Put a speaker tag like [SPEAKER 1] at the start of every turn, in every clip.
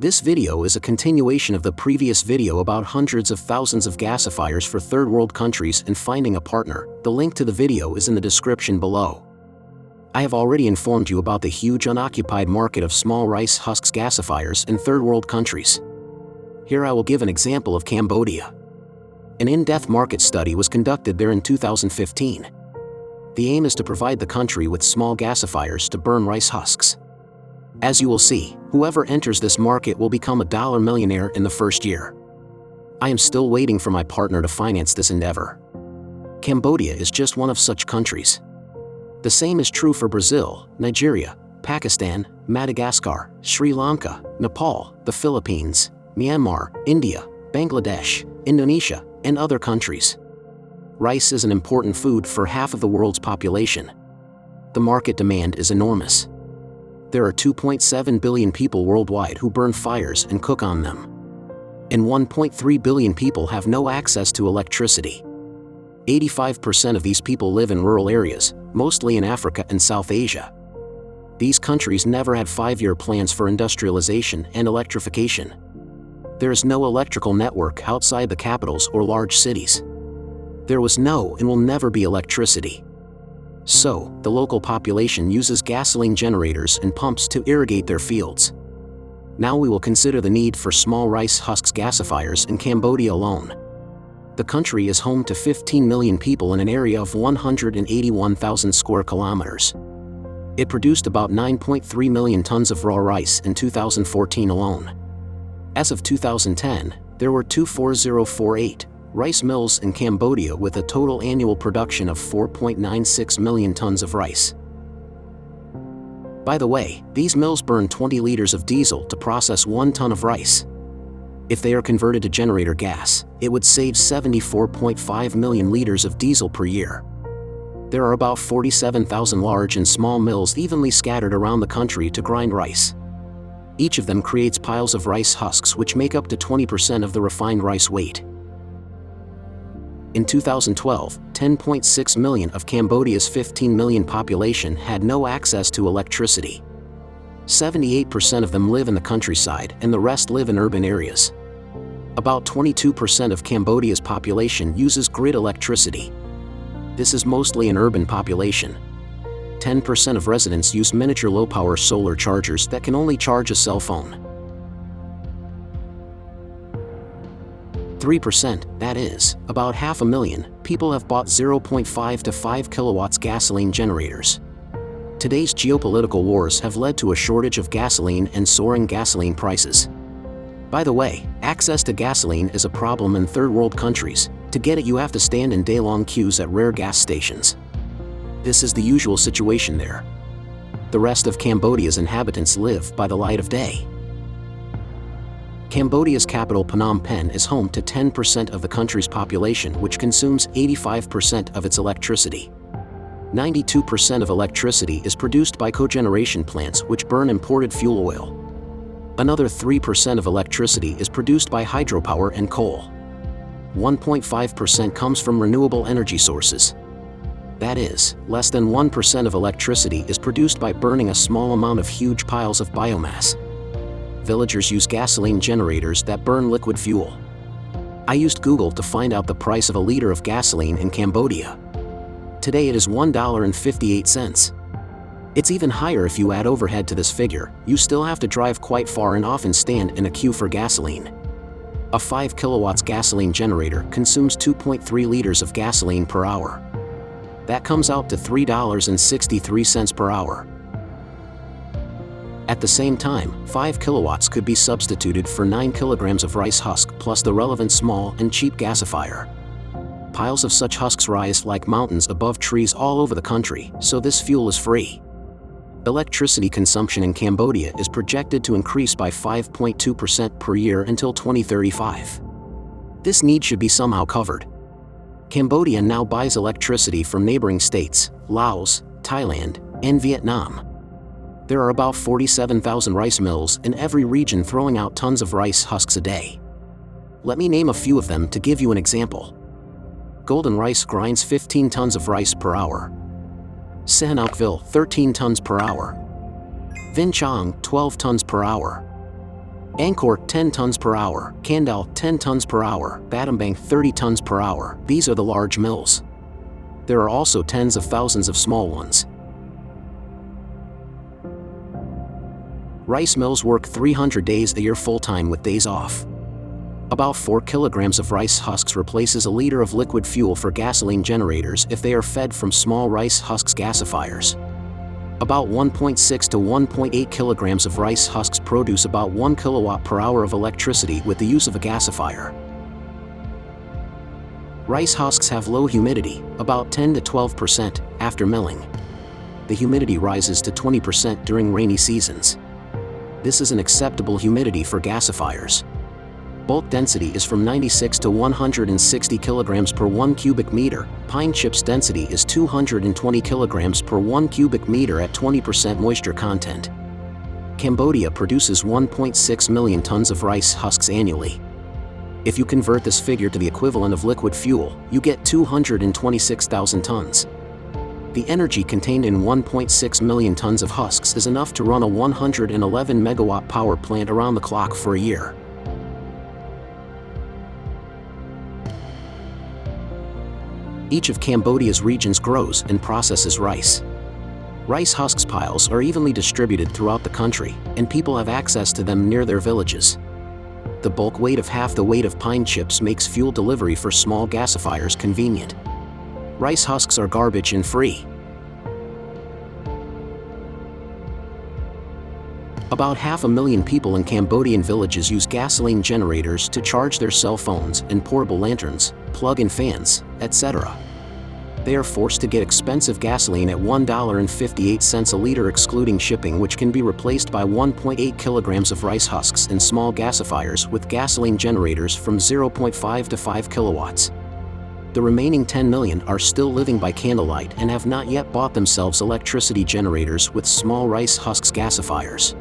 [SPEAKER 1] This video is a continuation of the previous video about hundreds of thousands of gasifiers for third world countries and finding a partner. The link to the video is in the description below. I have already informed you about the huge unoccupied market of small rice husks gasifiers in third world countries. Here I will give an example of Cambodia. An in-depth market study was conducted there in 2015. The aim is to provide the country with small gasifiers to burn rice husks. As you will see, whoever enters this market will become a dollar millionaire in the first year. I am still waiting for my partner to finance this endeavor. Cambodia is just one of such countries. The same is true for Brazil, Nigeria, Pakistan, Madagascar, Sri Lanka, Nepal, the Philippines, Myanmar, India, Bangladesh, Indonesia, and other countries. Rice is an important food for half of the world's population. The market demand is enormous. There are 2.7 billion people worldwide who burn fires and cook on them. And 1.3 billion people have no access to electricity. 85% of these people live in rural areas, mostly in Africa and South Asia. These countries never had 5-year plans for industrialization and electrification. There is no electrical network outside the capitals or large cities. There was no and will never be electricity. So, the local population uses gasoline generators and pumps to irrigate their fields. Now we will consider the need for small rice husks gasifiers in Cambodia alone. The country is home to 15 million people in an area of 181,000 square kilometers. It produced about 9.3 million tons of raw rice in 2014 alone. As of 2010, there were 24048 rice mills in Cambodia with a total annual production of 4.96 million tons of rice. By the way, these mills burn 20 liters of diesel to process 1 ton of rice. If they are converted to generator gas, it would save 74.5 million liters of diesel per year. There are about 47,000 large and small mills evenly scattered around the country to grind rice. Each of them creates piles of rice husks which make up to 20% of the refined rice weight. In 2012, 10.6 million of Cambodia's 15 million population had no access to electricity. 78% of them live in the countryside and the rest live in urban areas. About 22% of Cambodia's population uses grid electricity. This is mostly an urban population. 10% of residents use miniature low-power solar chargers that can only charge a cell phone. 3%, that is, about 500,000, people have bought 0.5 to 5 kilowatts gasoline generators. Today's geopolitical wars have led to a shortage of gasoline and soaring gasoline prices. By the way, access to gasoline is a problem in third world countries. To get it you have to stand in day-long queues at rare gas stations. This is the usual situation there. The rest of Cambodia's inhabitants live by the light of day. Cambodia's capital Phnom Penh is home to 10% of the country's population, which consumes 85% of its electricity. 92% of electricity is produced by cogeneration plants which burn imported fuel oil. Another 3% of electricity is produced by hydropower and coal. 1.5% comes from renewable energy sources. That is, less than 1% of electricity is produced by burning a small amount of huge piles of biomass. Villagers use gasoline generators that burn liquid fuel. I used Google to find out the price of a liter of gasoline in Cambodia. Today it is $1.58. It's even higher if you add overhead to this figure. You still have to drive quite far and often stand in a queue for gasoline. A 5 kilowatts gasoline generator consumes 2.3 liters of gasoline per hour. That comes out to $3.63 per hour. At the same time, 5 kilowatts could be substituted for 9 kilograms of rice husk plus the relevant small and cheap gasifier. Piles of such husks rise like mountains above trees all over the country, so this fuel is free. Electricity consumption in Cambodia is projected to increase by 5.2% per year until 2035. This need should be somehow covered. Cambodia now buys electricity from neighboring states, Laos, Thailand, and Vietnam. There are about 47,000 rice mills in every region throwing out tons of rice husks a day. Let me name a few of them to give you an example. Golden Rice grinds 15 tons of rice per hour. Sihanoukville 13 tons per hour. Vinh Chong 12 tons per hour. Angkor 10 tons per hour, Kandal 10 tons per hour, Battambang 30 tons per hour. These are the large mills. There are also tens of thousands of small ones. Rice mills work 300 days a year full-time with days off. About 4 kilograms of rice husks replaces a liter of liquid fuel for gasoline generators if they are fed from small rice husks gasifiers. About 1.6 to 1.8 kilograms of rice husks produce about 1 kilowatt per hour of electricity with the use of a gasifier. Rice husks have low humidity, about 10 to 12% after milling. The humidity rises to 20% during rainy seasons. This is an acceptable humidity for gasifiers. Bulk density is from 96 to 160 kilograms per 1 cubic meter. Pine chips density is 220 kilograms per 1 cubic meter at 20% moisture content. Cambodia produces 1.6 million tons of rice husks annually. If you convert this figure to the equivalent of liquid fuel, you get 226,000 tons. The energy contained in 1.6 million tons of husks is enough to run a 111 megawatt power plant around the clock for a year. Each of Cambodia's regions grows and processes rice. Rice husks piles are evenly distributed throughout the country, and people have access to them near their villages. The bulk weight of half the weight of pine chips makes fuel delivery for small gasifiers convenient. Rice husks are garbage and free. About 500,000 people in Cambodian villages use gasoline generators to charge their cell phones and portable lanterns, plug-in fans, etc. They are forced to get expensive gasoline at $1.58 a liter excluding shipping, which can be replaced by 1.8 kilograms of rice husks and small gasifiers with gasoline generators from 0.5 to 5 kilowatts. The remaining 10 million are still living by candlelight and have not yet bought themselves electricity generators with small rice husks gasifiers.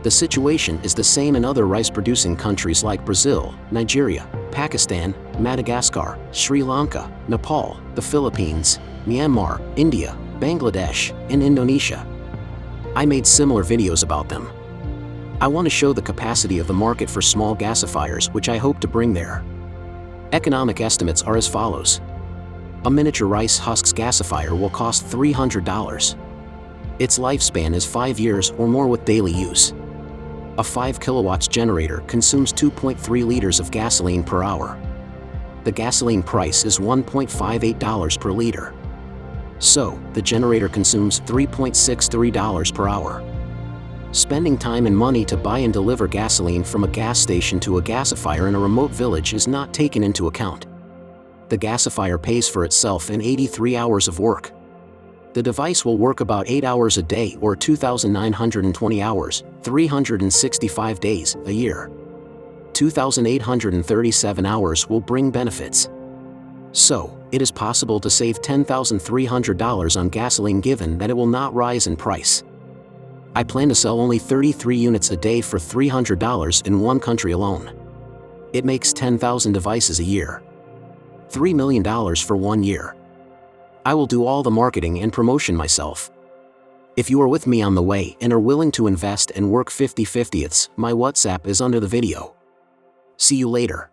[SPEAKER 1] The situation is the same in other rice-producing countries like Brazil, Nigeria, Pakistan, Madagascar, Sri Lanka, Nepal, the Philippines, Myanmar, India, Bangladesh, and Indonesia. I made similar videos about them. I want to show the capacity of the market for small gasifiers, which I hope to bring there. Economic estimates are as follows. A miniature rice husks gasifier will cost $300. Its lifespan is 5 years or more with daily use. A 5 kilowatts generator consumes 2.3 liters of gasoline per hour. The gasoline price is $1.58 per liter. So, the generator consumes $3.63 per hour. Spending time and money to buy and deliver gasoline from a gas station to a gasifier in a remote village is not taken into account. The gasifier pays for itself in 83 hours of work. The device will work about 8 hours a day or 2,920 hours, 365 days a year. 2,837 hours will bring benefits. So, it is possible to save $10,300 on gasoline given that it will not rise in price. I plan to sell only 33 units a day for $300 in one country alone. It makes 10,000 devices a year. $3 million for 1 year. I will do all the marketing and promotion myself. If you are with me on the way and are willing to invest and work 50/50ths, my WhatsApp is under the video. See you later.